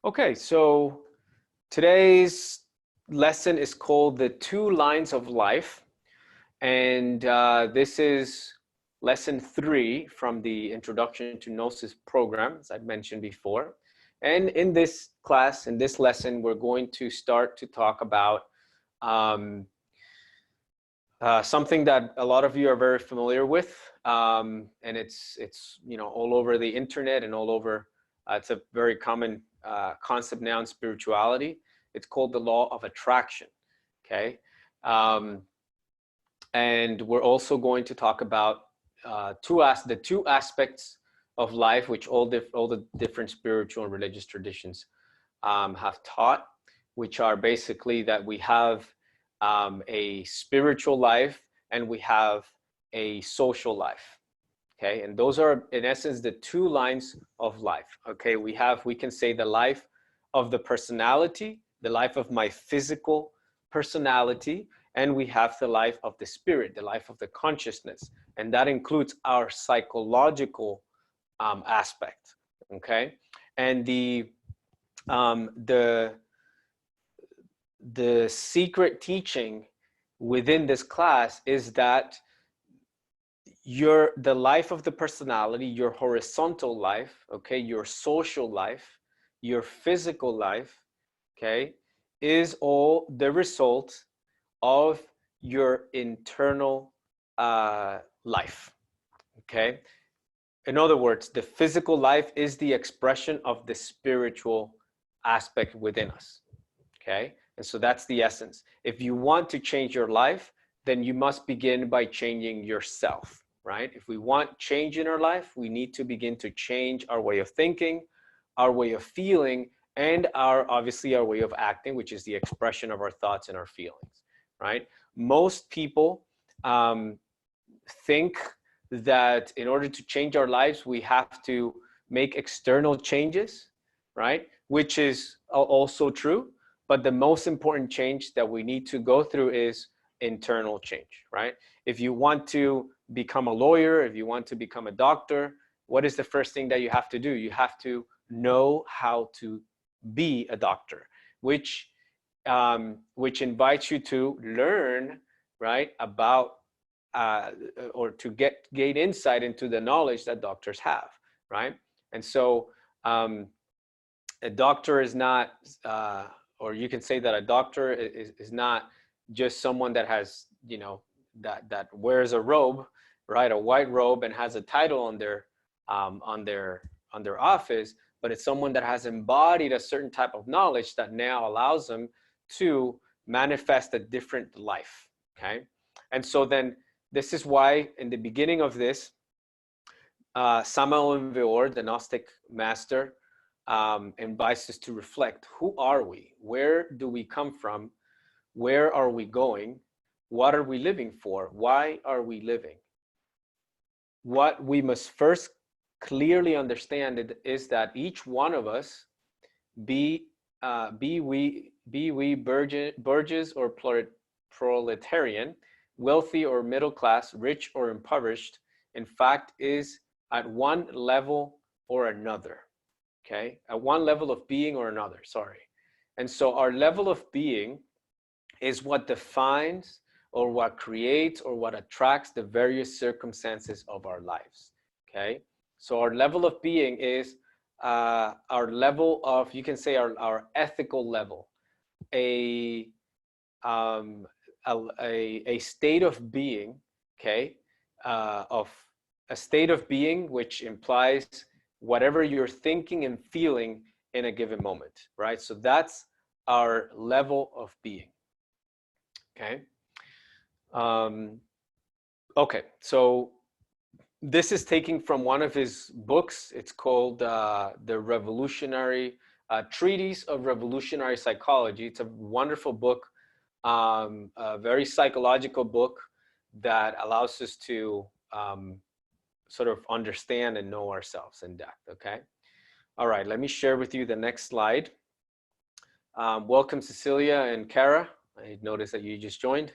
Okay, so today's lesson is called The Two Lines of Life. And this is lesson 3 from the Introduction to Gnosis program, as I've mentioned before. And in this class, in this lesson, we're going to start to talk about something that a lot of you are very familiar with, and it's all over the internet and all over. It's a very common concept now in spirituality. It's called the law of attraction. Okay, and we're also going to talk about the two aspects of life which all the different spiritual and religious traditions have taught, which are basically that we have a spiritual life and we have a social life. Okay, and those are in essence the two lines of life. Okay, we can say the life of the personality, the life of my physical personality, and we have the life of the spirit, the life of the consciousness, and that includes our psychological aspect. Okay, and the secret teaching within this class is that the life of the personality, your horizontal life, okay, your social life, your physical life, okay, is all the result of your internal life. Okay, in other words, the physical life is the expression of the spiritual aspect within us. Okay, and so that's the essence. If you want to change your life, then you must begin by changing yourself, right? If we want change in our life, we need to begin to change our way of thinking, our way of feeling, and obviously our way of acting, which is the expression of our thoughts and our feelings, right? Most people think that in order to change our lives, we have to make external changes, right? Which is also true. But the most important change that we need to go through is internal change, right? If you want to become a lawyer, if you want to become a doctor, what is the first thing that you have to do? You have to know how to be a doctor, which invites you to learn, right, about or to gain insight into the knowledge that doctors have, right? And so a doctor is not, or you can say that a doctor is not just someone that has, that wears a robe, right, a white robe, and has a title on their office, but it's someone that has embodied a certain type of knowledge that now allows them to manifest a different life. Okay, and so then this is why in the beginning of this, Samael Veor, the Gnostic master, invites us to reflect. Who are we? Where do we come from? Where are we going? What are we living for? Why are we living? What we must first clearly understand is that each one of us, be we burgess or proletarian, wealthy or middle class, rich or impoverished, in fact is at one level or another. Okay, at one level of being or another, sorry. And so our level of being is what defines or what creates or what attracts the various circumstances of our lives. Okay, so our level of being is our level of, you can say, our ethical level, a state of being, okay, of a state of being which implies whatever you're thinking and feeling in a given moment, right? So that's our level of being. Okay. Okay, so this is taken from one of his books. It's called The Revolutionary Treatise of Revolutionary Psychology. It's a wonderful book, a very psychological book that allows us to sort of understand and know ourselves in depth. Okay. All right, let me share with you the next slide. Welcome, Cecilia and Kara. I noticed that you just joined.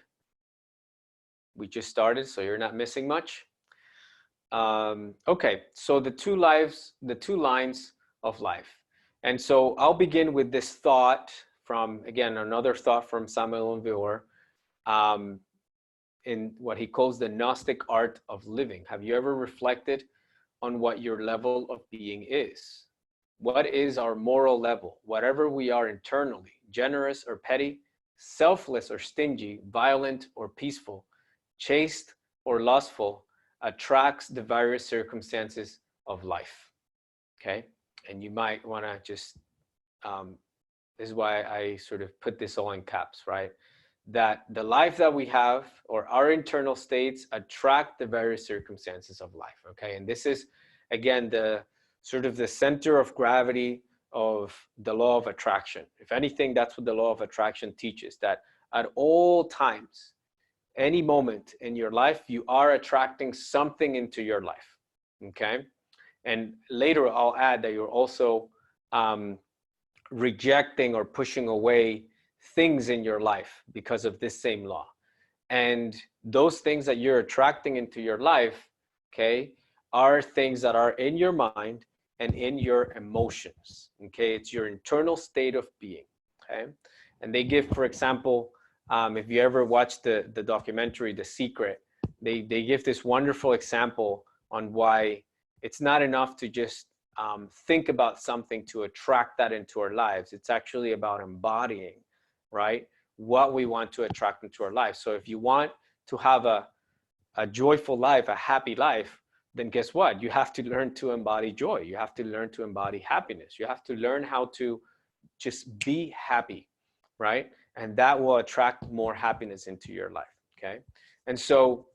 We just started, so you're not missing much. Okay, so the two lines of life. And so I'll begin with this thought from, again, another thought from Samuel Onvihor, in what he calls the Gnostic Art of Living. Have you ever reflected on what your level of being is? What is our moral level? Whatever we are internally, generous or petty, selfless or stingy, violent or peaceful, chaste or lustful, attracts the various circumstances of life. Okay? And you might want to just, this is why I sort of put this all in caps, right? That the life that we have, or our internal states, attract the various circumstances of life. Okay? And this is, again, the sort of the center of gravity of the law of attraction. If anything, that's what the law of attraction teaches, that at all times, any moment in your life, you are attracting something into your life. Okay? And later I'll add that you're also rejecting or pushing away things in your life because of this same law. And those things that you're attracting into your life, okay, are things that are in your mind and in your emotions. Okay, it's your internal state of being. Okay, and they give, for example, if you ever watched the documentary The Secret, they give this wonderful example on why it's not enough to just think about something to attract that into our lives. It's actually about embodying, right, what we want to attract into our life. So if you want to have a joyful life, a happy life, then guess what? You have to learn to embody joy. You have to learn to embody happiness. You have to learn how to just be happy, right? And that will attract more happiness into your life, okay? And so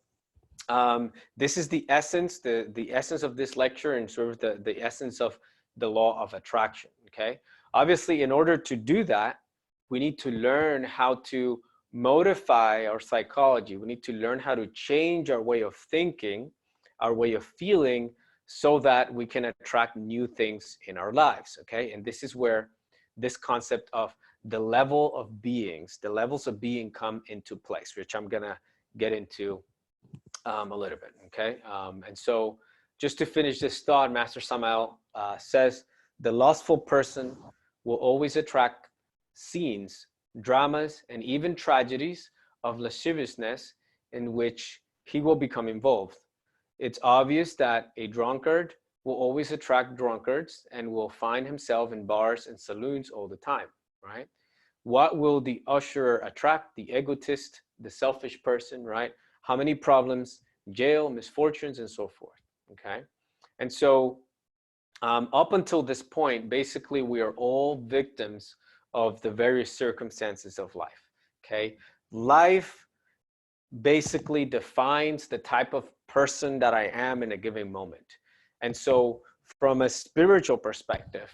this is the essence, the essence of this lecture, and sort of the essence of the law of attraction, okay? Obviously, in order to do that, we need to learn how to modify our psychology. We need to learn how to change our way of thinking, our way of feeling, so that we can attract new things in our lives, okay? And this is where this concept of the level of beings, the levels of being come into place, which I'm gonna get into a little bit, okay? And so just to finish this thought, Master Samael says, the lustful person will always attract scenes, dramas, and even tragedies of lasciviousness in which he will become involved. It's obvious that a drunkard will always attract drunkards and will find himself in bars and saloons all the time, right? What will the usherer attract? The egotist, the selfish person, right? How many problems? Jail, misfortunes, and so forth, okay? And so up until this point, basically, we are all victims of the various circumstances of life, okay? Life basically defines the type of person that I am in a given moment. And so from a spiritual perspective,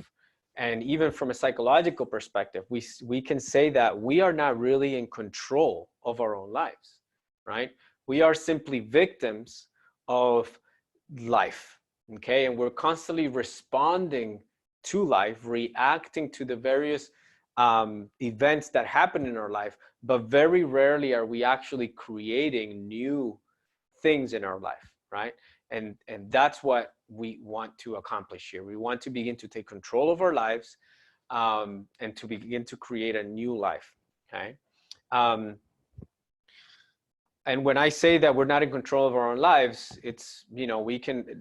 and even from a psychological perspective, we can say that we are not really in control of our own lives, right? We are simply victims of life, okay? And we're constantly responding to life, reacting to the various events that happen in our life, but very rarely are we actually creating new things in our life, right? And that's what we want to accomplish here. We want to begin to take control of our lives, and to begin to create a new life, okay? And when I say that we're not in control of our own lives, it's, you know,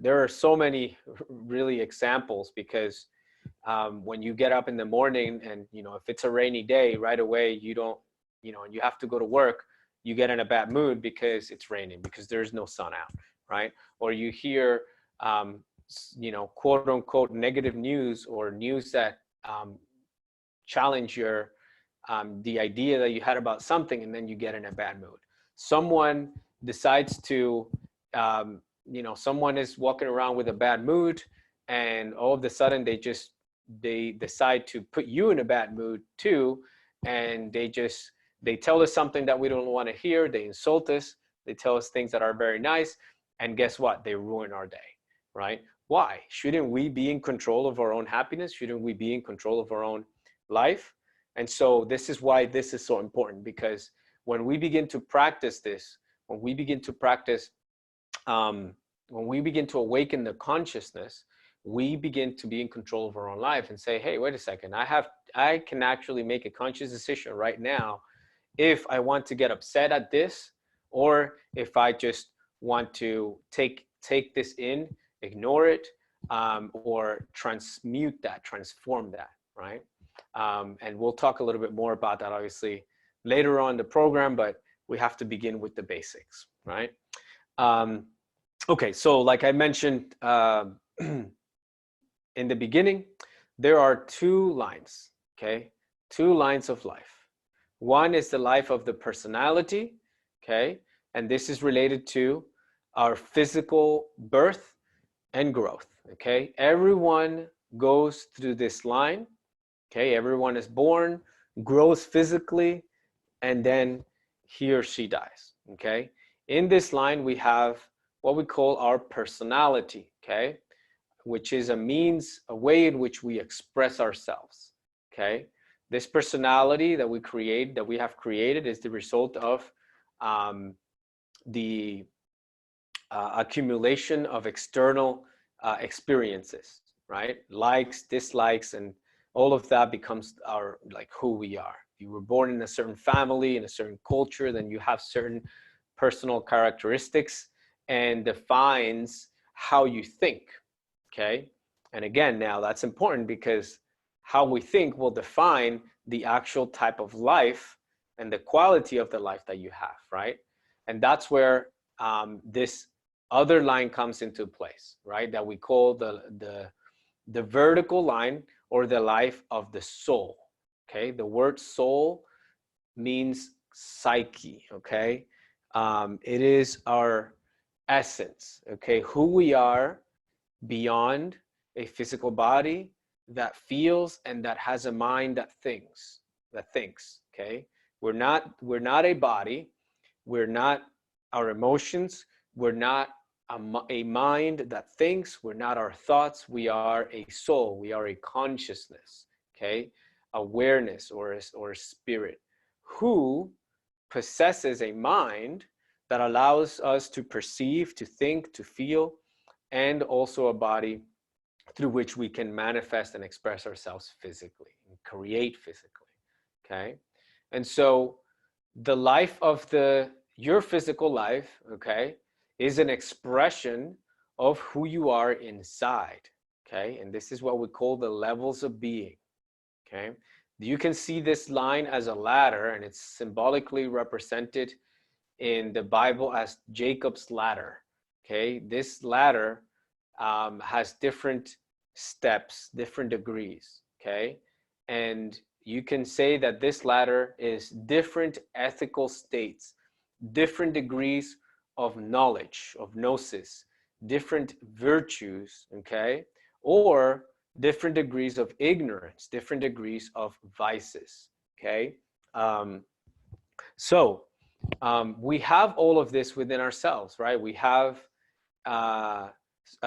there are so many really examples, because when you get up in the morning and, you know, if it's a rainy day, right away, you don't, you know, and you have to go to work, you get in a bad mood because it's raining, because there's no sun out, right? Or you hear, you know, quote unquote negative news, or news that challenge your, the idea that you had about something, and then you get in a bad mood. Someone decides to, you know, someone is walking around with a bad mood, and all of a sudden they decide to put you in a bad mood too, and they tell us something that we don't want to hear, they insult us, they tell us things that are very nice, and guess what? They ruin our day, right? Why? Shouldn't we be in control of our own happiness? Shouldn't we be in control of our own life? And so this is why this is so important, because when we begin to practice this, when we begin to practice, when we begin to awaken the consciousness, we begin to be in control of our own life and say, hey, wait a second, I can actually make a conscious decision right now if I want to get upset at this, or if I just want to take this in, ignore it, or transmute that, transform that, right? And we'll talk a little bit more about that, obviously, later on in the program, but we have to begin with the basics, right? Okay, so like I mentioned in the beginning, there are two lines, okay? Two lines of life. One is the life of the personality, okay? And this is related to our physical birth and growth, okay? Everyone goes through this line, okay? Everyone is born, grows physically, and then he or she dies, okay? In this line, we have what we call our personality, okay? Which is a way in which we express ourselves, okay? This personality that we have created is the result of the accumulation of external experiences, right? Likes, dislikes, and all of that becomes our, like, who we are. If you were born in a certain family, in a certain culture, then you have certain personal characteristics and defines how you think, okay? And again, now that's important because how we think will define the actual type of life and the quality of the life that you have, right? And that's where this other line comes into place, right? That we call the vertical line, or the life of the soul, okay? The word soul means psyche, okay? It is our essence, okay? Who we are beyond a physical body that feels and that has a mind that thinks, okay? We're not a body, we're not our emotions, we're not a mind that thinks, we're not our thoughts, we are a soul, we are a consciousness, okay? Awareness, or a spirit who possesses a mind that allows us to perceive, to think, to feel, and also a body through which we can manifest and express ourselves physically and create physically, okay? And so the life of your physical life, okay, is an expression of who you are inside, okay? And this is what we call the levels of being, okay? You can see this line as a ladder, and it's symbolically represented in the Bible as Jacob's ladder, okay? This ladder has different steps, different degrees, okay? And you can say that this ladder is different ethical states, different degrees of knowledge, of gnosis, different virtues, okay? Or different degrees of ignorance, different degrees of vices, okay? We have all of this within ourselves, right? We have a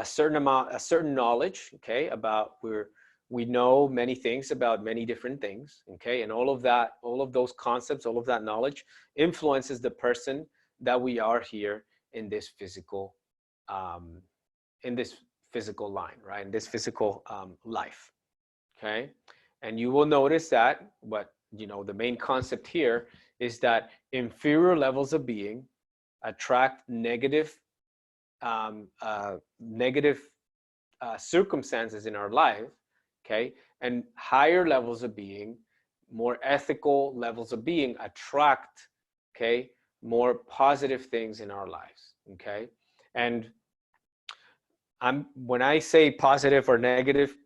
certain knowledge, okay, about we know many things about many different things, okay, and all of those concepts, all of that knowledge influences the person that we are here in this physical line, right, in this physical life, okay. And you will notice that the main concept here is that inferior levels of being attract negative circumstances in our life, okay, and higher levels of being, more ethical levels of being attract, okay, more positive things in our lives, okay. And when I say positive or negative,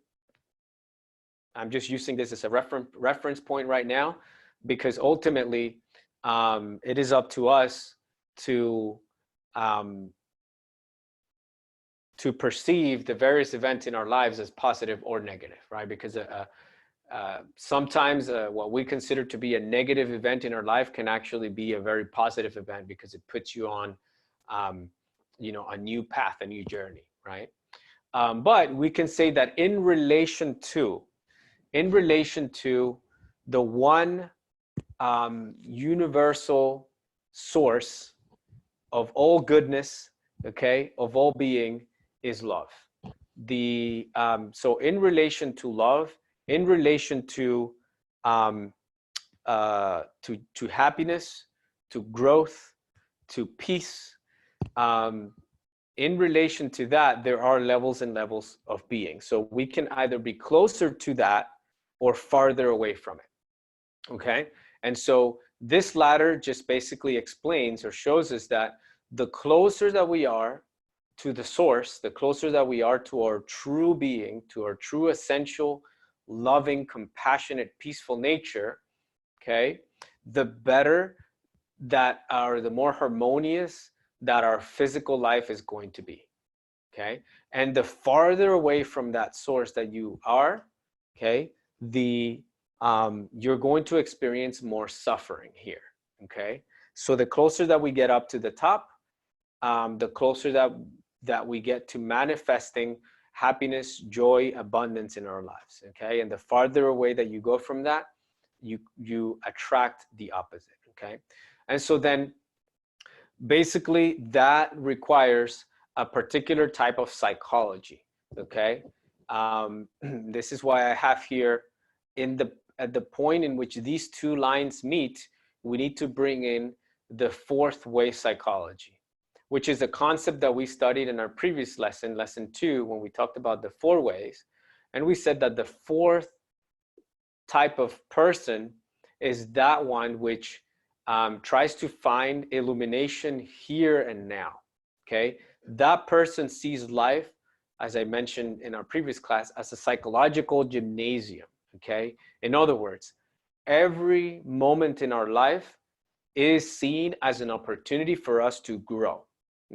I'm just using this as a reference point right now, because ultimately it is up to us to perceive the various events in our lives as positive or negative, right? Because sometimes what we consider to be a negative event in our life can actually be a very positive event, because it puts you on, a new path, a new journey, right? But we can say that in relation to the one universal source of all goodness, okay, of all being, is love, so in relation to love, in relation um, to happiness, to growth, to peace, in relation to that, there are levels and levels of being. So we can either be closer to that or farther away from it. Okay. And so this ladder just basically explains or shows us that the closer that we are to the source, the closer that we are to our true being, to our true essential, loving, compassionate, peaceful nature, okay, the better that the more harmonious that our physical life is going to be. Okay. And the farther away from that source that you are, okay, you're going to experience more suffering here. Okay. So the closer that we get up to the top, the closer that we get to manifesting happiness, joy, abundance in our lives. Okay. And the farther away that you go from that, you attract the opposite. Okay. And so then basically that requires a particular type of psychology. Okay. This is why I have here at the point in which these two lines meet, we need to bring in the fourth way psychology, which is a concept that we studied in our previous lesson, lesson 2, when we talked about the 4 ways. And we said that the fourth type of person is that one which tries to find illumination here and now. Okay. That person sees life, as I mentioned in our previous class, as a psychological gymnasium. Okay. In other words, every moment in our life is seen as an opportunity for us to grow.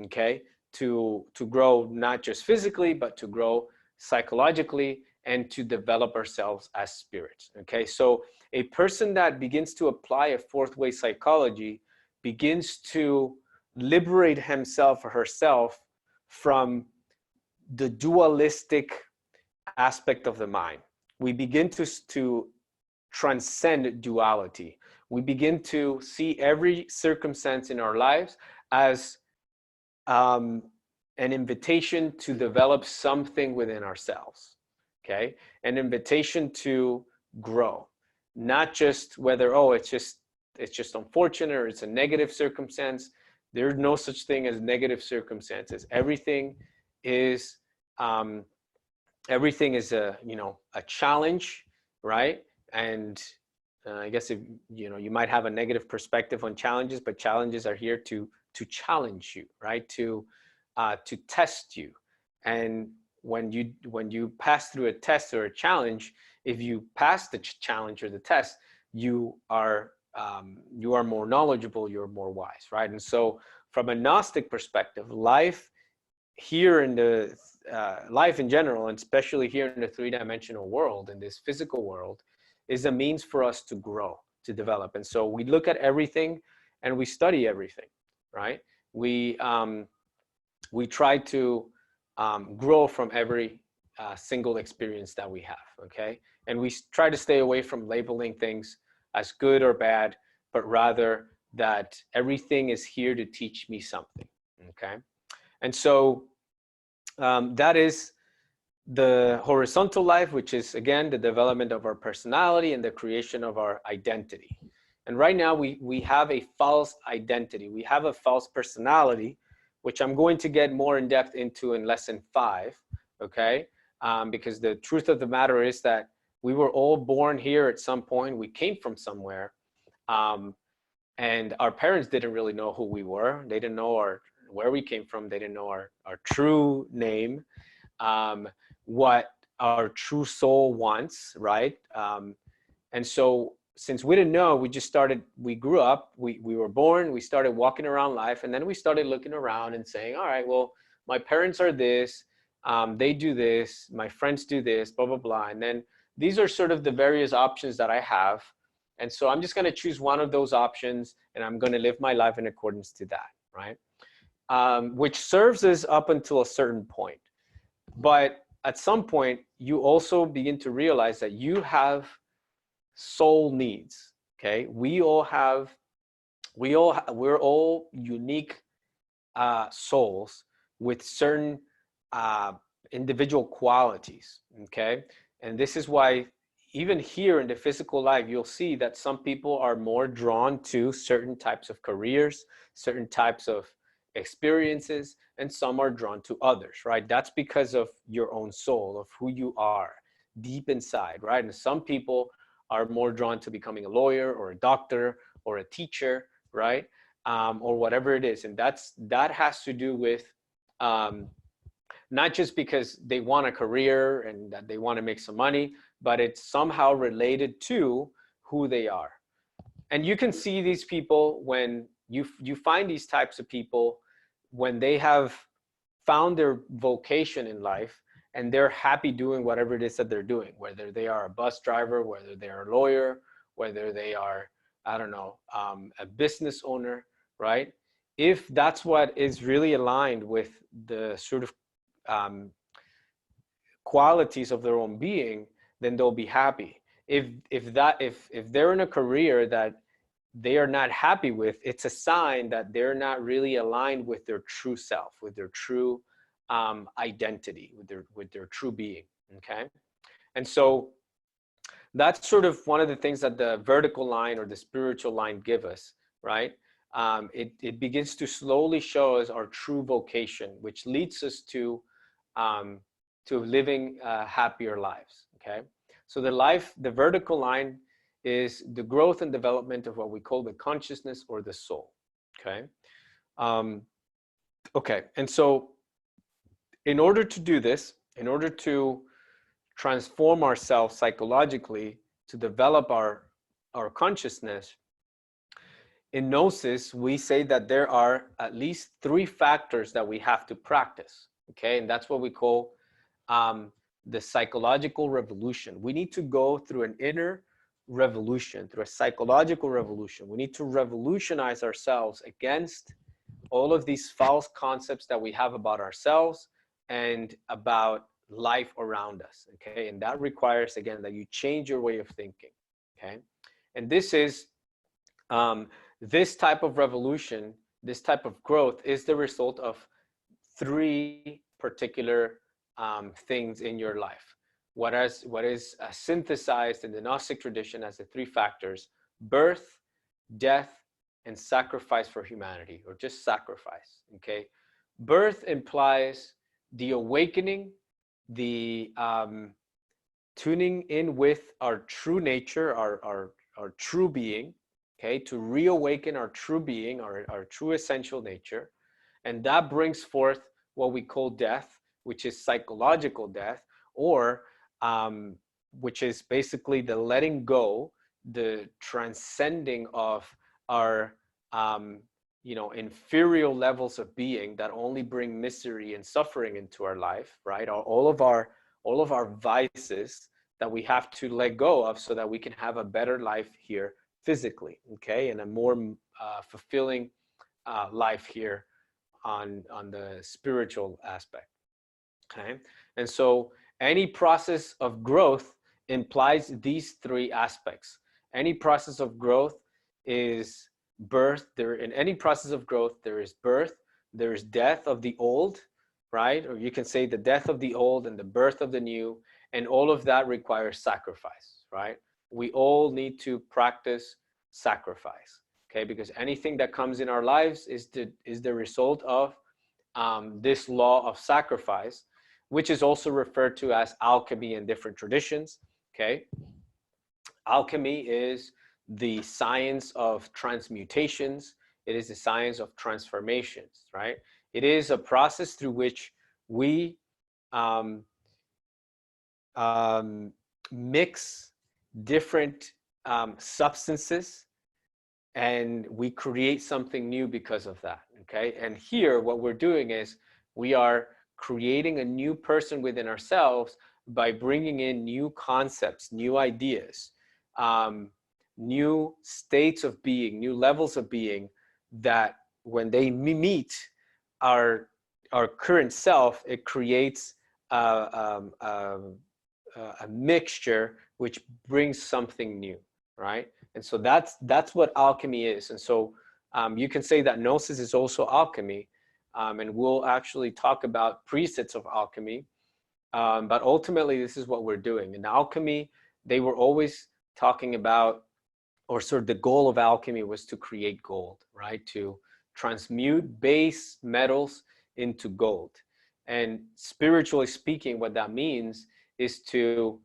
Okay. To grow not just physically, but to grow psychologically and to develop ourselves as spirits. Okay. So a person that begins to apply a fourth way psychology begins to liberate himself or herself from the dualistic aspect of the mind. We begin to transcend duality. We begin to see every circumstance in our lives as an invitation to develop something within ourselves. Okay. An invitation to grow, not just whether, oh, it's just unfortunate or it's a negative circumstance. There's no such thing as negative circumstances. Everything is a challenge, right? And I guess if you might have a negative perspective on challenges, but challenges are here to challenge you, right? To test you. And when you pass through a test or a challenge, if you pass the challenge or the test, you are more knowledgeable, you're more wise, right? And so from a Gnostic perspective, life here in the life in general, and especially here in the three-dimensional world, in this physical world, is a means for us to grow, to develop. And so we look at everything and we study everything, right? We try to grow from every single experience that we have, okay? And we try to stay away from labeling things as good or bad, but rather that everything is here to teach me something, okay? And so that is the horizontal life, which is, again, the development of our personality and the creation of our identity. And right now we have a false identity. We have a false personality, which I'm going to get more in depth into in lesson 5, okay? Because the truth of the matter is that we were all born here at some point. We came from somewhere. And our parents didn't really know who we were. They didn't know where we came from. They didn't know our true name, what our true soul wants, right? And so since we didn't know, we grew up, we were born, we started walking around life, and then we started looking around and saying, all right, well, my parents are this, they do this, my friends do this, blah, blah, blah. And then these are sort of the various options that I have. And so I'm just going to choose one of those options and I'm going to live my life in accordance to that, right? Which serves us up until a certain point. But at some point, you also begin to realize that you have soul needs, okay? We're all unique souls with certain individual qualities, okay? And this is why even here in the physical life, you'll see that some people are more drawn to certain types of careers, certain types of experiences, and some are drawn to others, right? That's because of your own soul, of who you are deep inside, right? And some people are more drawn to becoming a lawyer or a doctor or a teacher, right? Or whatever it is. And that has to do with um, not just because they want a career and that they want to make some money, but it's somehow related to who they are. And you can see these people when you find these types of people when they have found their vocation in life and they're happy doing whatever it is that they're doing, whether they are a bus driver, whether they're a lawyer, whether they are, I don't know, a business owner, right? If that's what is really aligned with the sort of um, qualities of their own being, then they'll be happy. If they're in a career that they are not happy with, it's a sign that they're not really aligned with their true self, with their true identity, with their true being. Okay, and so that's sort of one of the things that the vertical line or the spiritual line give us, right? It begins to slowly show us our true vocation, which leads us um, to living happier lives. Okay, so the vertical line is the growth and development of what we call the consciousness or the soul. Okay, um, okay, and so in order to do this, in order to transform ourselves psychologically, to develop our consciousness, in Gnosis, we say that there are at least 3 factors that we have to practice. Okay, and that's what we call the psychological revolution. We need to go through an inner revolution, through a psychological revolution. We need to revolutionize ourselves against all of these false concepts that we have about ourselves and about life around us. Okay, and that requires, again, that you change your way of thinking. Okay, and um, this type of revolution, this type of growth is the result of 3 particular things in your life. What is synthesized in the Gnostic tradition as the 3 factors: birth, death, and sacrifice for humanity, or just sacrifice. Okay, birth implies the awakening, the tuning in with our true nature, our true being. Okay, to reawaken our true being, our true essential nature. And that brings forth what we call death, which is psychological death, or which is basically the letting go, the transcending of our inferior levels of being that only bring misery and suffering into our life, right? All of our vices that we have to let go of so that we can have a better life here physically, okay, and a more fulfilling life here on the spiritual aspect. Okay, and so any process of growth implies these 3 aspects. Any process of growth is birth. There, in any process of growth, there is birth, there is death of the old, right? Or you can say the death of the old and the birth of the new, and all of that requires sacrifice, right? We all need to practice sacrifice, okay? Because anything that comes in our lives is the result of this law of sacrifice, which is also referred to as alchemy in different traditions. Okay, alchemy is the science of transmutations. It is the science of transformations, right? It is a process through which we um, um, mix different substances and we create something new because of that. Okay, and here what we're doing is we are creating a new person within ourselves by bringing in new concepts, new ideas, new states of being, new levels of being, that when they meet our current self, it creates a mixture which brings something new, right? And so that's what alchemy is. And so you can say that Gnosis is also alchemy, and we'll actually talk about precepts of alchemy But ultimately, this is what we're doing. In alchemy, they were always talking about, or sort of the goal of alchemy was to create gold, right? To transmute base metals into gold. And spiritually speaking, what that means is to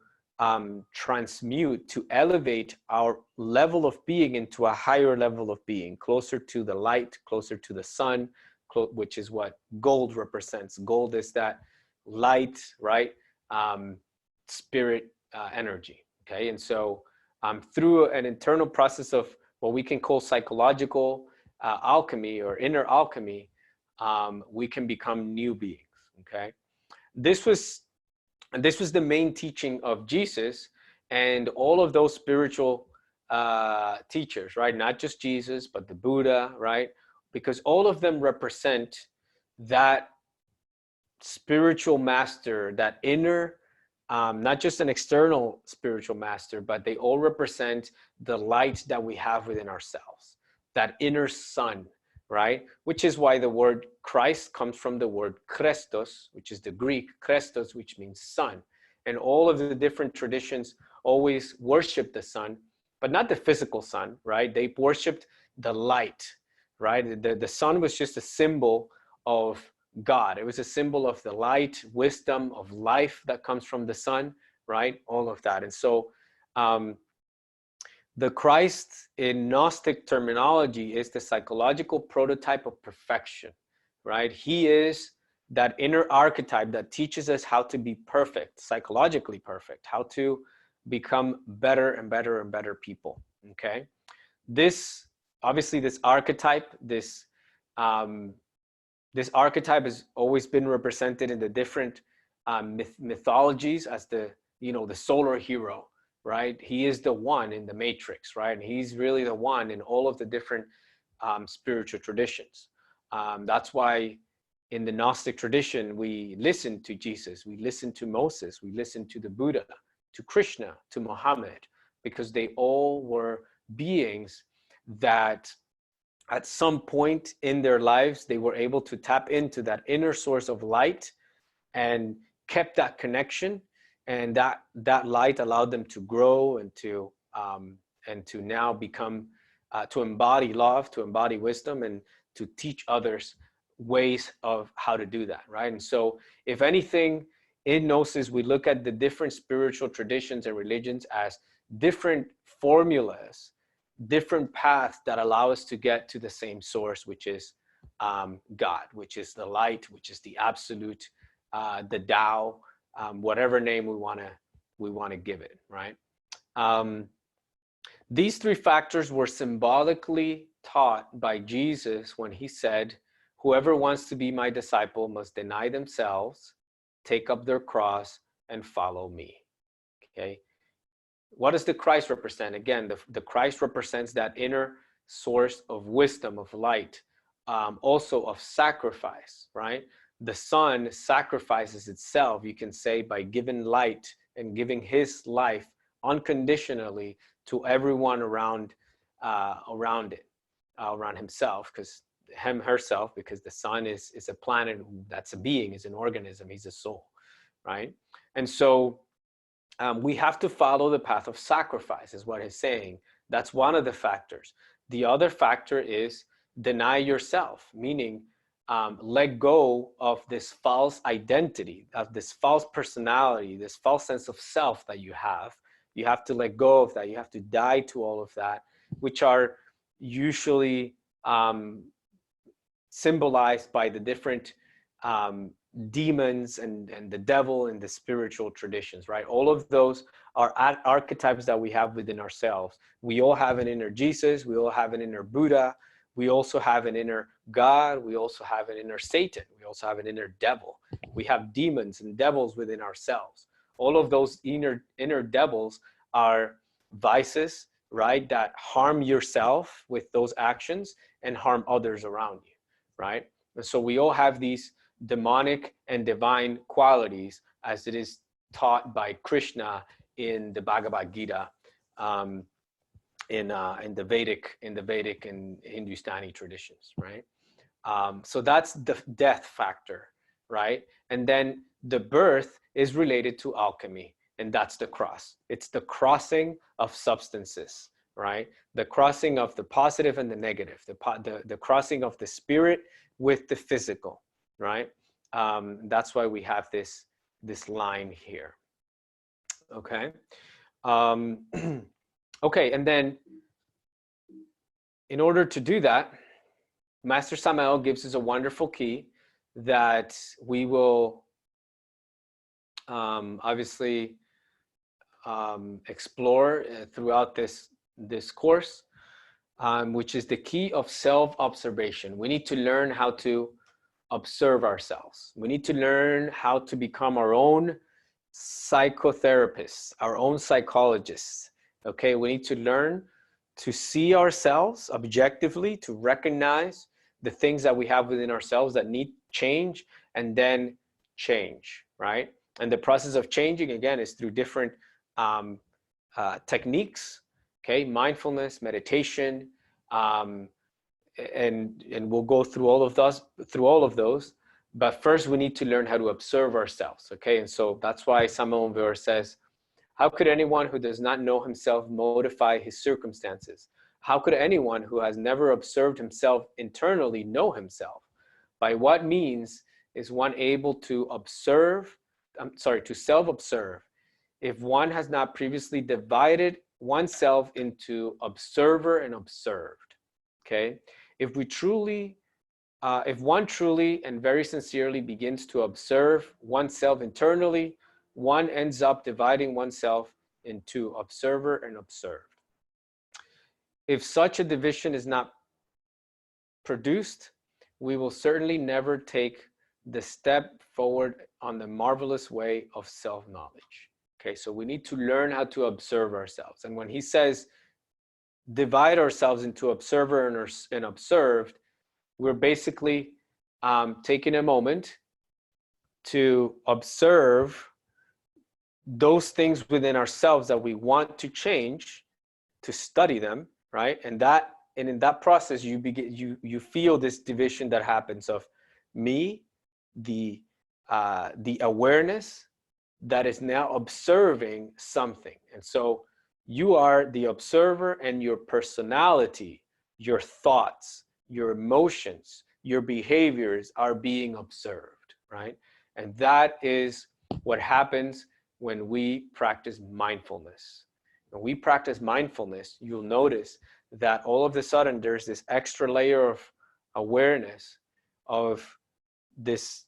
transmute, to elevate our level of being into a higher level of being, closer to the light, closer to the sun, which is what gold represents. Gold is that light, right? Spirit energy, okay? And so through an internal process of what we can call psychological alchemy or inner alchemy, we can become new beings, okay? This was the main teaching of Jesus and all of those spiritual teachers, right? Not just Jesus, but the Buddha, right? Because all of them represent that spiritual master, that inner, not just an external spiritual master, but they all represent the light that we have within ourselves, that inner sun, right? Which is why the word Christ comes from the word Christos, which is the Greek Christos, which means sun. And all of the different traditions always worship the sun, but not the physical sun, right? They worshiped the light, right? The sun was just a symbol of God. It was a symbol of the light, wisdom, of life that comes from the sun, right? All of that. And so the Christ in Gnostic terminology is the psychological prototype of perfection, right? He is that inner archetype that teaches us how to be perfect, psychologically perfect, how to become better and better and better people, okay? This, obviously, this archetype, this archetype has always been represented in the different mythologies as the, the solar hero, right? He is the one in the Matrix, right? And he's really the one in all of the different spiritual traditions. That's why in the Gnostic tradition, we listen to Jesus, we listen to Moses, we listen to the Buddha, to Krishna, to Muhammad, because they all were beings that at some point in their lives, they were able to tap into that inner source of light and kept that connection. And that light allowed them to grow and to now become, to embody love, to embody wisdom, and to teach others ways of how to do that, right? And so if anything, in Gnosis, we look at the different spiritual traditions and religions as different formulas, different paths that allow us to get to the same source, which is God, which is the light, which is the absolute, the Tao, whatever name we want to give it, right? These three factors were symbolically taught by Jesus when he said, "Whoever wants to be my disciple must deny themselves, take up their cross, and follow me." Okay. What does the Christ represent? Again, the Christ represents that inner source of wisdom, of light, also of sacrifice, right? The sun sacrifices itself, you can say, by giving light and giving his life unconditionally to everyone around himself, because herself, because the sun is a planet that's a being, is an organism, he's a soul, right? And so we have to follow the path of sacrifice, is what he's saying. That's one of the factors. The other factor is deny yourself, meaning let go of this false identity, of this false personality, this false sense of self that you have. You have to let go of that. You have to die to all of that, which are usually symbolized by the different demons and the devil in the spiritual traditions, right? All of those are archetypes that we have within ourselves. We all have an inner Jesus. We all have an inner Buddha. We also have an inner God. We also have an inner Satan. We also have an inner devil. We have demons and devils within ourselves. All of those inner devils are vices, right, that harm yourself with those actions and harm others around you, right? And so we all have these demonic and divine qualities, as it is taught by Krishna in the Bhagavad Gita, in the Vedic and Hindustani traditions, right? So that's the death factor, right? And then the birth is related to alchemy, and that's the cross. It's the crossing of substances, right? The crossing of the positive and the negative, the crossing of the spirit with the physical, right? That's why we have this line here. Okay. Um, okay, and then in order to do that, Master Samael gives us a wonderful key that we will obviously explore throughout this course, which is the key of self-observation. We need to learn how to observe ourselves. We need to learn how to become our own psychotherapists, our own psychologists. Okay, we need to learn to see ourselves objectively, to recognize the things that we have within ourselves that need change, and then change, right? And the process of changing, again, is through different techniques, okay? Mindfulness, meditation, and we'll go through all of those. But first, we need to learn how to observe ourselves, okay? And so that's why Samuel Weir says, how could anyone who does not know himself modify his circumstances? How could anyone who has never observed himself internally know himself? By what means is one able to to self-observe if one has not previously divided oneself into observer and observed? Okay? If one truly and very sincerely begins to observe oneself internally, one ends up dividing oneself into observer and observed. If such a division is not produced, we will certainly never take the step forward on the marvelous way of self-knowledge. Okay, so we need to learn how to observe ourselves. And when he says divide ourselves into observer and observed, we're basically taking a moment to observe those things within ourselves that we want to change, to study them, right? And in that process, you feel this division that happens of me, the awareness that is now observing something. And so you are the observer, and your personality, your thoughts, your emotions, your behaviors are being observed, right? And that is what happens when we practice mindfulness. When we practice mindfulness, you'll notice that all of a sudden there's this extra layer of awareness of this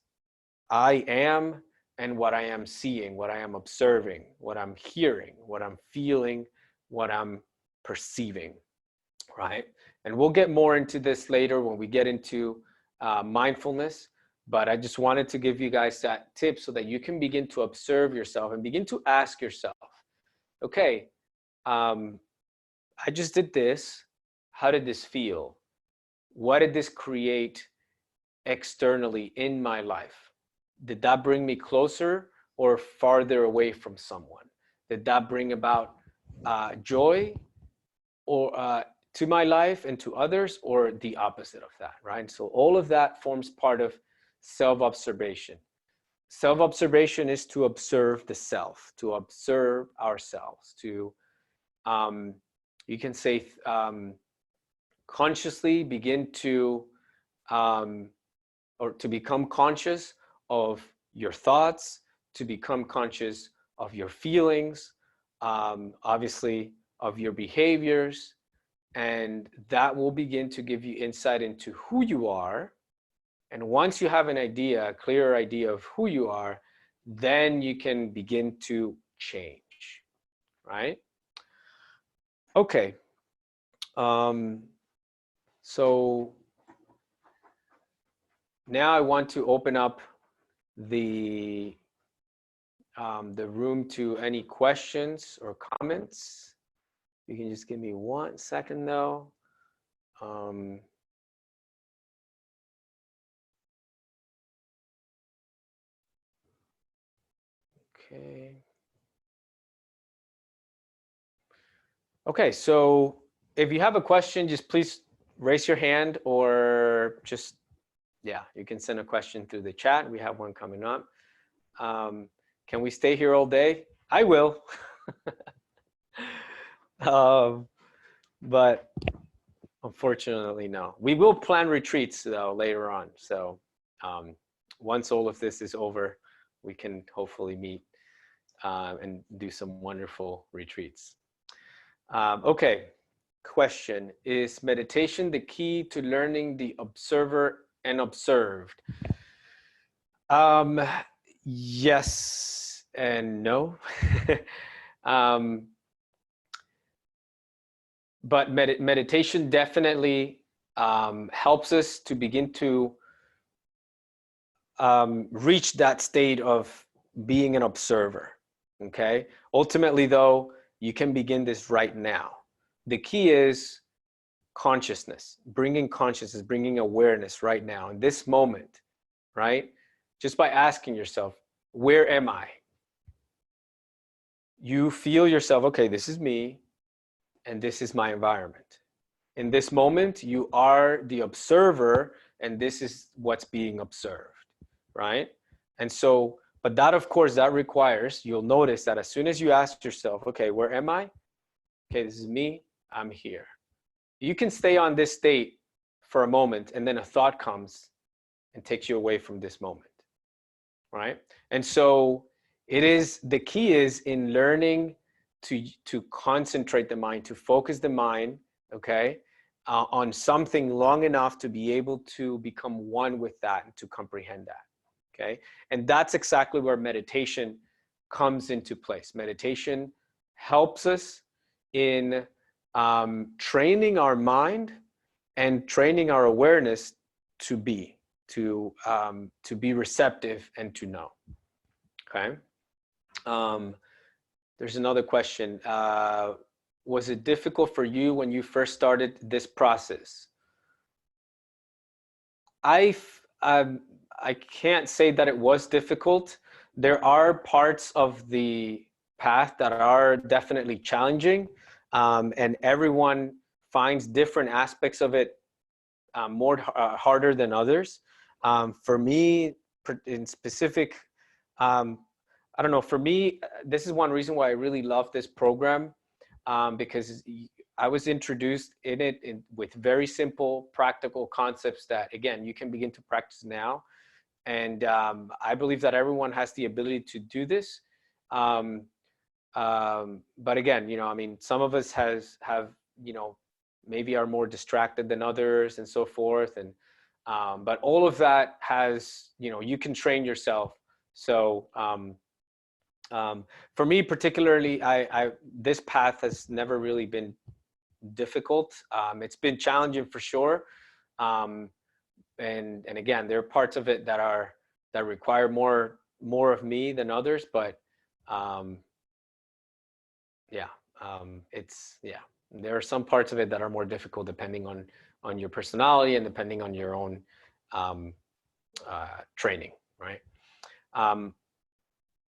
I am, and what I am seeing, what I am observing, what I'm hearing, what I'm feeling, what I'm perceiving, right? And we'll get more into this later when we get into mindfulness. But I just wanted to give you guys that tip so that you can begin to observe yourself and begin to ask yourself, okay, I just did this. How did this feel? What did this create externally in my life? Did that bring me closer or farther away from someone? Did that bring about joy or to my life and to others, or the opposite of that, right? So all of that forms part of self-observation. Self-observation is to observe the self, to observe ourselves, to, you can say, consciously begin to, or to become conscious of your thoughts, to become conscious of your feelings, obviously of your behaviors, and that will begin to give you insight into who you are. And once you have an idea, a clearer idea of who you are, then you can begin to change, right? Okay. So now I want to open up the room to any questions or comments. You can just give me 1 second though. Okay. Okay, so if you have a question, just please raise your hand or just Yeah, you can send a question through the chat. We have one coming up. Can we stay here all day? I will. But unfortunately, no. We will plan retreats though later on. So once all of this is over, we can hopefully meet and do some wonderful retreats. Okay, question. Is meditation the key to learning the observer and observed? Yes and no. But meditation definitely helps us to begin to reach that state of being an observer. Okay. Ultimately, though, you can begin this right now. The key is consciousness, bringing awareness right now in this moment, right? Just by asking yourself, where am I? You feel yourself, okay, this is me, and this is my environment. In this moment, you are the observer, and this is what's being observed, right? And so, but that, of course, that requires, you'll notice that as soon as you ask yourself, okay, where am I? Okay, this is me, I'm here. You can stay on this state for a moment, and then a thought comes and takes you away from this moment, right? And so the key is in learning to concentrate the mind, to focus the mind, okay, on something long enough to be able to become one with that and to comprehend that, okay? And that's exactly where meditation comes into place. Meditation helps us in training our mind and training our awareness to be receptive and to know. Okay. There's another question. Was it difficult for you when you first started this process? I can't say that it was difficult. There are parts of the path that are definitely challenging, and everyone finds different aspects of it harder than others. For me, in specific, I don't know, for me, this is one reason why I really love this program, because I was introduced in it with very simple, practical concepts that, again, you can begin to practice now. And I believe that everyone has the ability to do this. But again, you know, I mean, some of us have, you know, maybe are more distracted than others and so forth. And, but all of that has, you know, you can train yourself. So for me particularly, this path has never really been difficult. It's been challenging for sure. And again, there are parts of it that require more of me than others, but yeah, there are some parts of it that are more difficult depending on your personality and depending on your own training, right?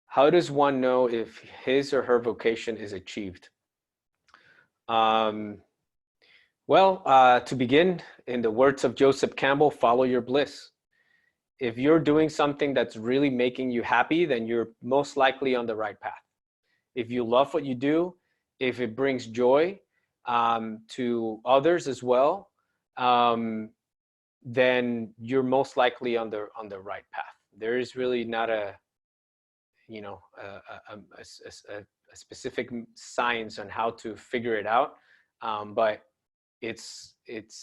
How does one know if his or her vocation is achieved? Well, to begin, in the words of Joseph Campbell, follow your bliss. If you're doing something that's really making you happy, then you're most likely on the right path. If you love what you do, if it brings joy to others as well, then you're most likely on the right path. There is really not a specific science on how to figure it out, but it's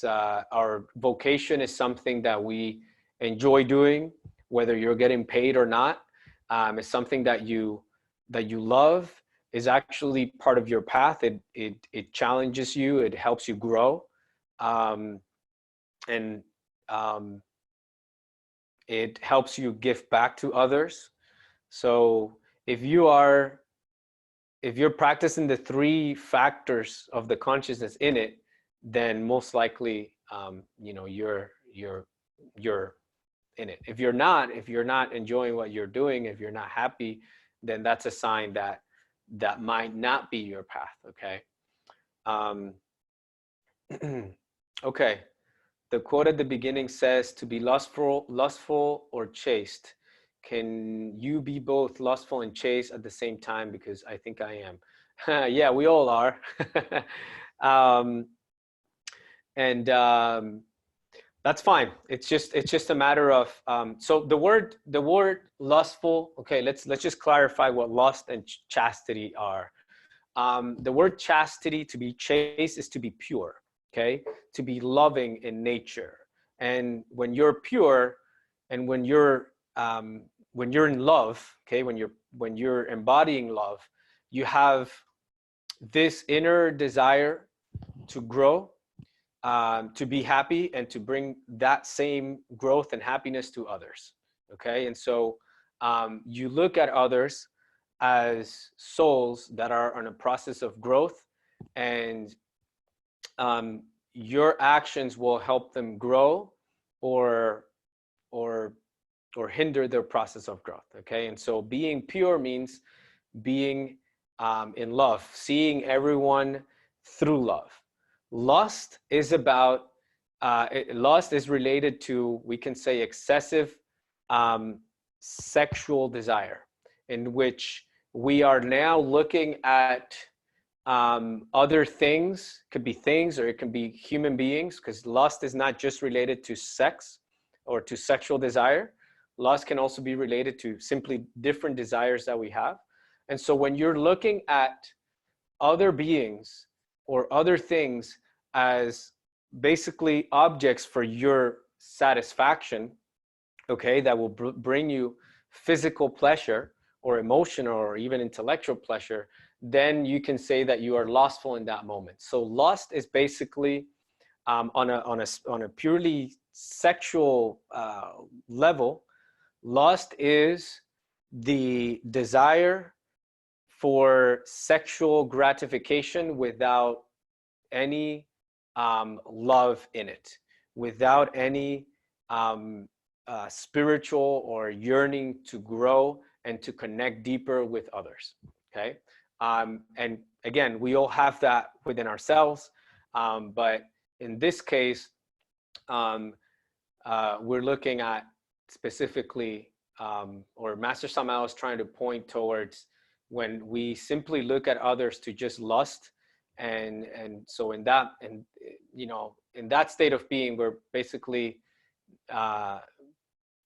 our vocation is something that we enjoy doing, whether you're getting paid or not. It's something that you love, is actually part of your path. It challenges you, it helps you grow, and it helps you give back to others. So if you're practicing the three factors of the consciousness in it, then most likely you're in it. If you're not enjoying what you're doing, if you're not happy, then that's a sign that might not be your path. Okay. Okay. The quote at the beginning says, to be lustful or chaste. Can you be both lustful and chaste at the same time? Because I think I am. Yeah, we all are. um, and that's fine. It's just a matter of so the word lustful. Okay, let's just clarify what lust and chastity are. The word chastity, to be chaste, is to be pure. Okay, to be loving in nature. And when you're pure, and when you're in love, okay, when you're embodying love, you have this inner desire to grow, to be happy, and to bring that same growth and happiness to others. Okay, and so you look at others as souls that are on a process of growth, and your actions will help them grow or or or hinder their process of growth. Okay, and so being pure means being in love, seeing everyone through love. Lust is about lust is related to, we can say, excessive sexual desire, in which we are now looking at other things. Could be things, or it can be human beings, because lust is not just related to sex or to sexual desire. Lust can also be related to simply different desires that we have. And so when you're looking at other beings or other things as basically objects for your satisfaction, okay, that will bring you physical pleasure or emotional or even intellectual pleasure, then you can say that you are lustful in that moment. So lust is basically on a purely sexual level. Lust is the desire for sexual gratification without any love in it, without any spiritual or yearning to grow and to connect deeper with others. Okay, and again, we all have that within ourselves, but in this case, we're looking at specifically, or Master Samael is trying to point towards when we simply look at others to just lust, and so in that, and in that state of being, we're basically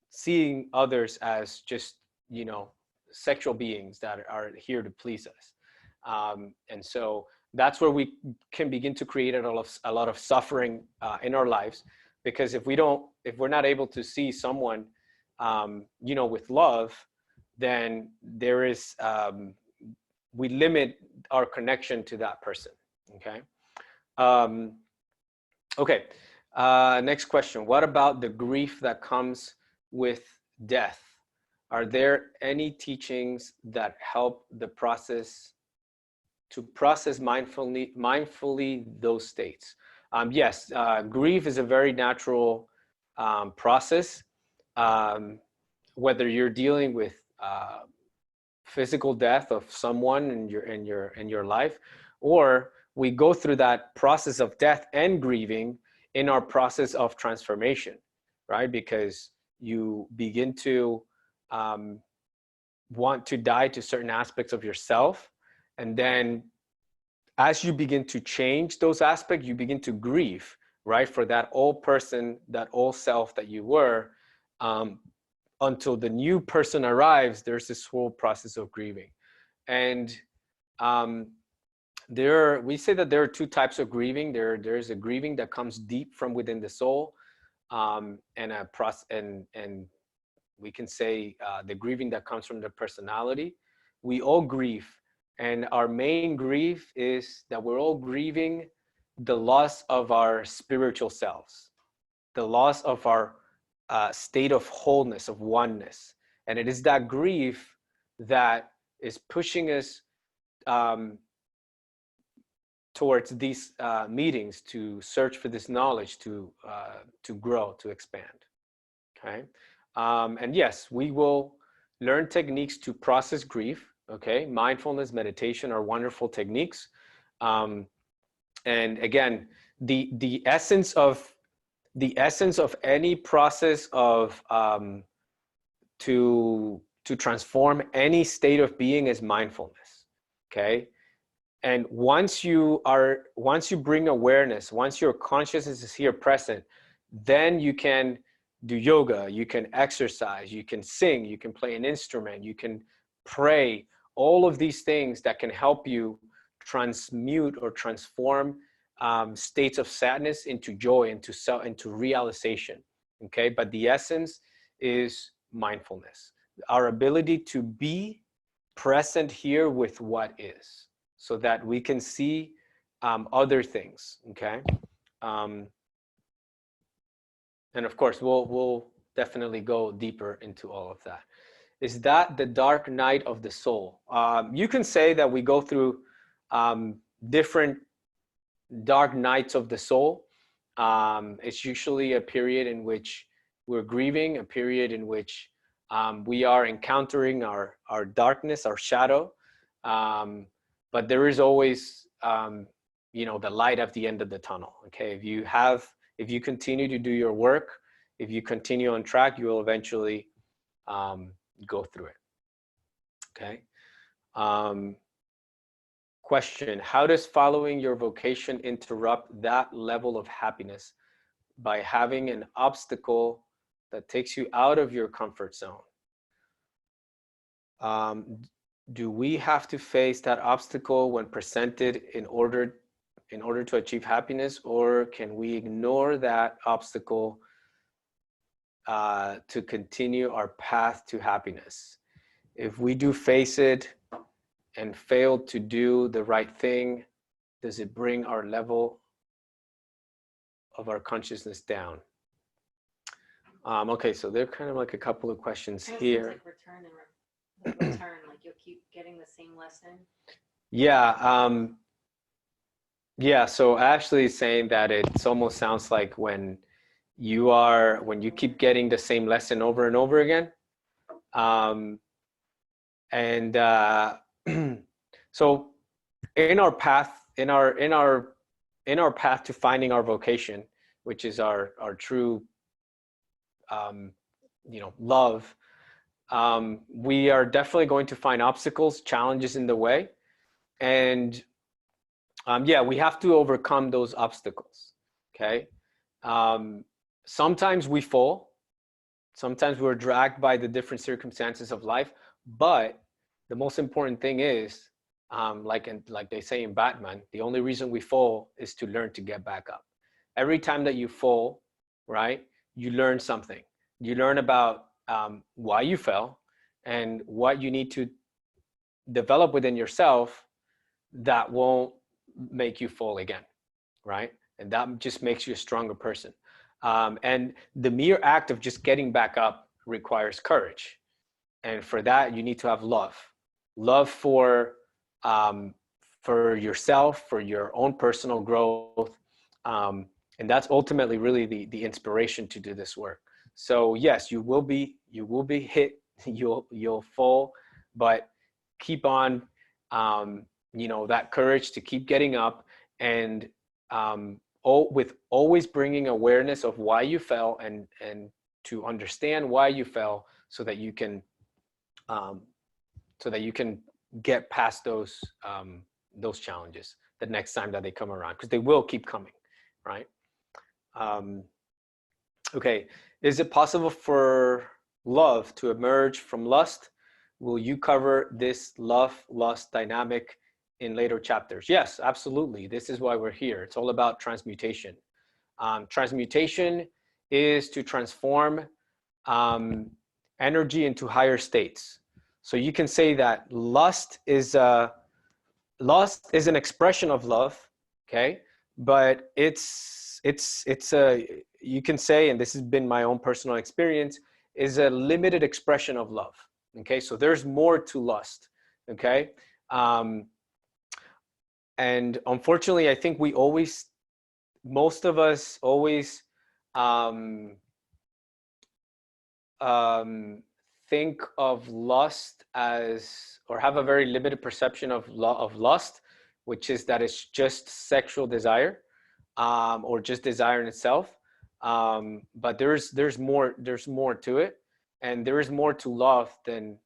seeing others as just sexual beings that are here to please us, and so that's where we can begin to create a lot of suffering in our lives, because if we're not able to see someone with love, then there is we limit our connection to that person. Okay. Okay. Next question. What about the grief that comes with death? Are there any teachings that help the process to process mindfully those states? Yes, grief is a very natural process. Whether you're dealing with physical death of someone in your life, or we go through that process of death and grieving in our process of transformation, right? Because you begin to want to die to certain aspects of yourself, and then as you begin to change those aspects, you begin to grieve, right, for that old person, that old self that you were, until the new person arrives. There's this whole process of grieving. And we say that there are two types of grieving. There's a grieving that comes deep from within the soul, and we can say the grieving that comes from the personality. We all grieve, and our main grief is that we're all grieving the loss of our spiritual selves, the loss of our state of wholeness, of oneness. And it is that grief that is pushing us towards these meetings, to search for this knowledge, to grow, to expand. Okay. And yes, we will learn techniques to process grief. Okay. Mindfulness, meditation are wonderful techniques. And again, the essence of the essence of any process of to transform any state of being is mindfulness. Okay. And once you bring awareness, once your consciousness is here present, then you can do yoga, you can exercise, you can sing, you can play an instrument, you can pray, all of these things that can help you transmute or transform states of sadness into joy, into realization. Okay. But the essence is mindfulness, our ability to be present here with what is, so that we can see other things. Okay. And of course, we'll definitely go deeper into all of that. Is that the dark night of the soul? You can say that we go through different dark nights of the soul. It's usually a period in which we're grieving, a period in which we are encountering our darkness, our shadow. But there is always, the light at the end of the tunnel. Okay, if you continue to do your work, if you continue on track, you will eventually go through it. Okay. Question: how does following your vocation interrupt that level of happiness by having an obstacle that takes you out of your comfort zone? Do we have to face that obstacle when presented in order to achieve happiness, or can we ignore that obstacle to continue our path to happiness? If we do face it and fail to do the right thing, does it bring our level of our consciousness down? Okay, so there are kind of like a couple of questions here. Like return, like you'll keep getting the same lesson. Yeah. Yeah. So Ashley is saying that it almost sounds like when you keep getting the same lesson over and over again. So in our path, in our path to finding our vocation, which is our true, love, we are definitely going to find obstacles, challenges in the way. And we have to overcome those obstacles. Okay. Sometimes we fall. Sometimes we're dragged by the different circumstances of life. But the most important thing is, like they say in Batman, the only reason we fall is to learn to get back up. Every time that you fall, right, you learn something. You learn about why you fell and what you need to develop within yourself that won't make you fall again, right? And that just makes you a stronger person. And the mere act of just getting back up requires courage. And for that, you need to have love for yourself, for your own personal growth. And that's ultimately really the inspiration to do this work. So yes, you will be hit, you'll fall, but keep on, that courage to keep getting up, and with always bringing awareness of why you fell, and to understand why you fell, so that you can get past those challenges the next time that they come around, because they will keep coming, right? Okay, is it possible for love to emerge from lust? Will you cover this love-lust dynamic in later chapters? Yes, absolutely. This is why we're here. It's all about transmutation. Transmutation is to transform energy into higher states. So you can say that lust is an expression of love, okay? But you can say, and this has been my own personal experience, is a limited expression of love. Okay, so there's more to lust. Okay, and unfortunately, I think most of us always think of lust as, or have a very limited perception of lust, which is that it's just sexual desire, or just desire in itself. But there's more to it, and there is more to love than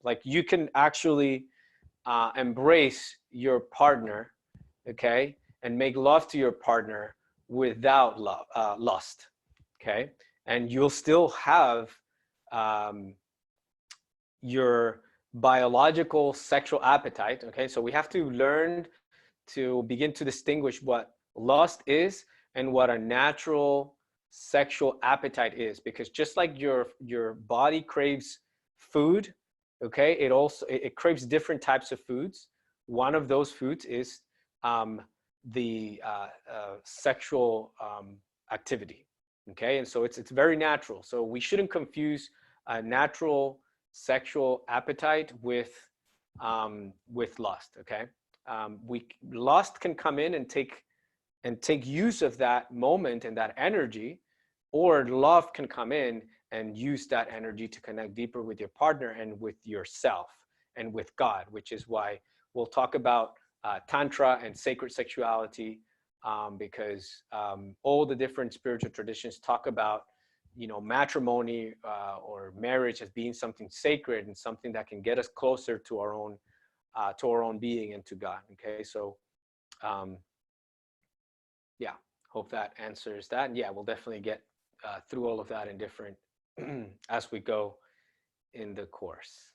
like you can actually embrace your partner, okay, and make love to your partner without lust, okay, and you'll still have um, your biological sexual appetite, okay. So we have to learn to begin to distinguish what lust is and what a natural sexual appetite is, because just like your body craves food, okay, it craves different types of foods. One of those foods is um, the sexual activity, okay, and so it's very natural. So we shouldn't confuse a natural sexual appetite with lust, okay. We lust can come in and take use of that moment and that energy, or love can come in and use that energy to connect deeper with your partner and with yourself and with God, which is why we'll talk about Tantra and sacred sexuality, because all the different spiritual traditions talk about, you know, matrimony or marriage as being something sacred and something that can get us closer to our own being and to God. Okay, so um, yeah, hope that answers that. And yeah, we'll definitely get through all of that in different as we go in the course.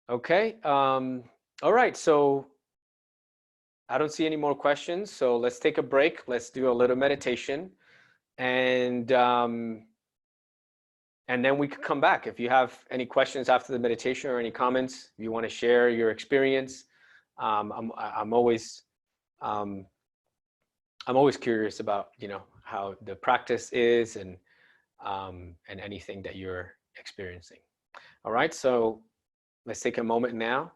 Okay. All right. So I don't see any more questions. So let's take a break. Let's do a little meditation, and then we could come back. If you have any questions after the meditation or any comments, if you want to share your experience, I'm always um, I'm always curious about, you know, how the practice is, and anything that you're experiencing. All right, so let's take a moment now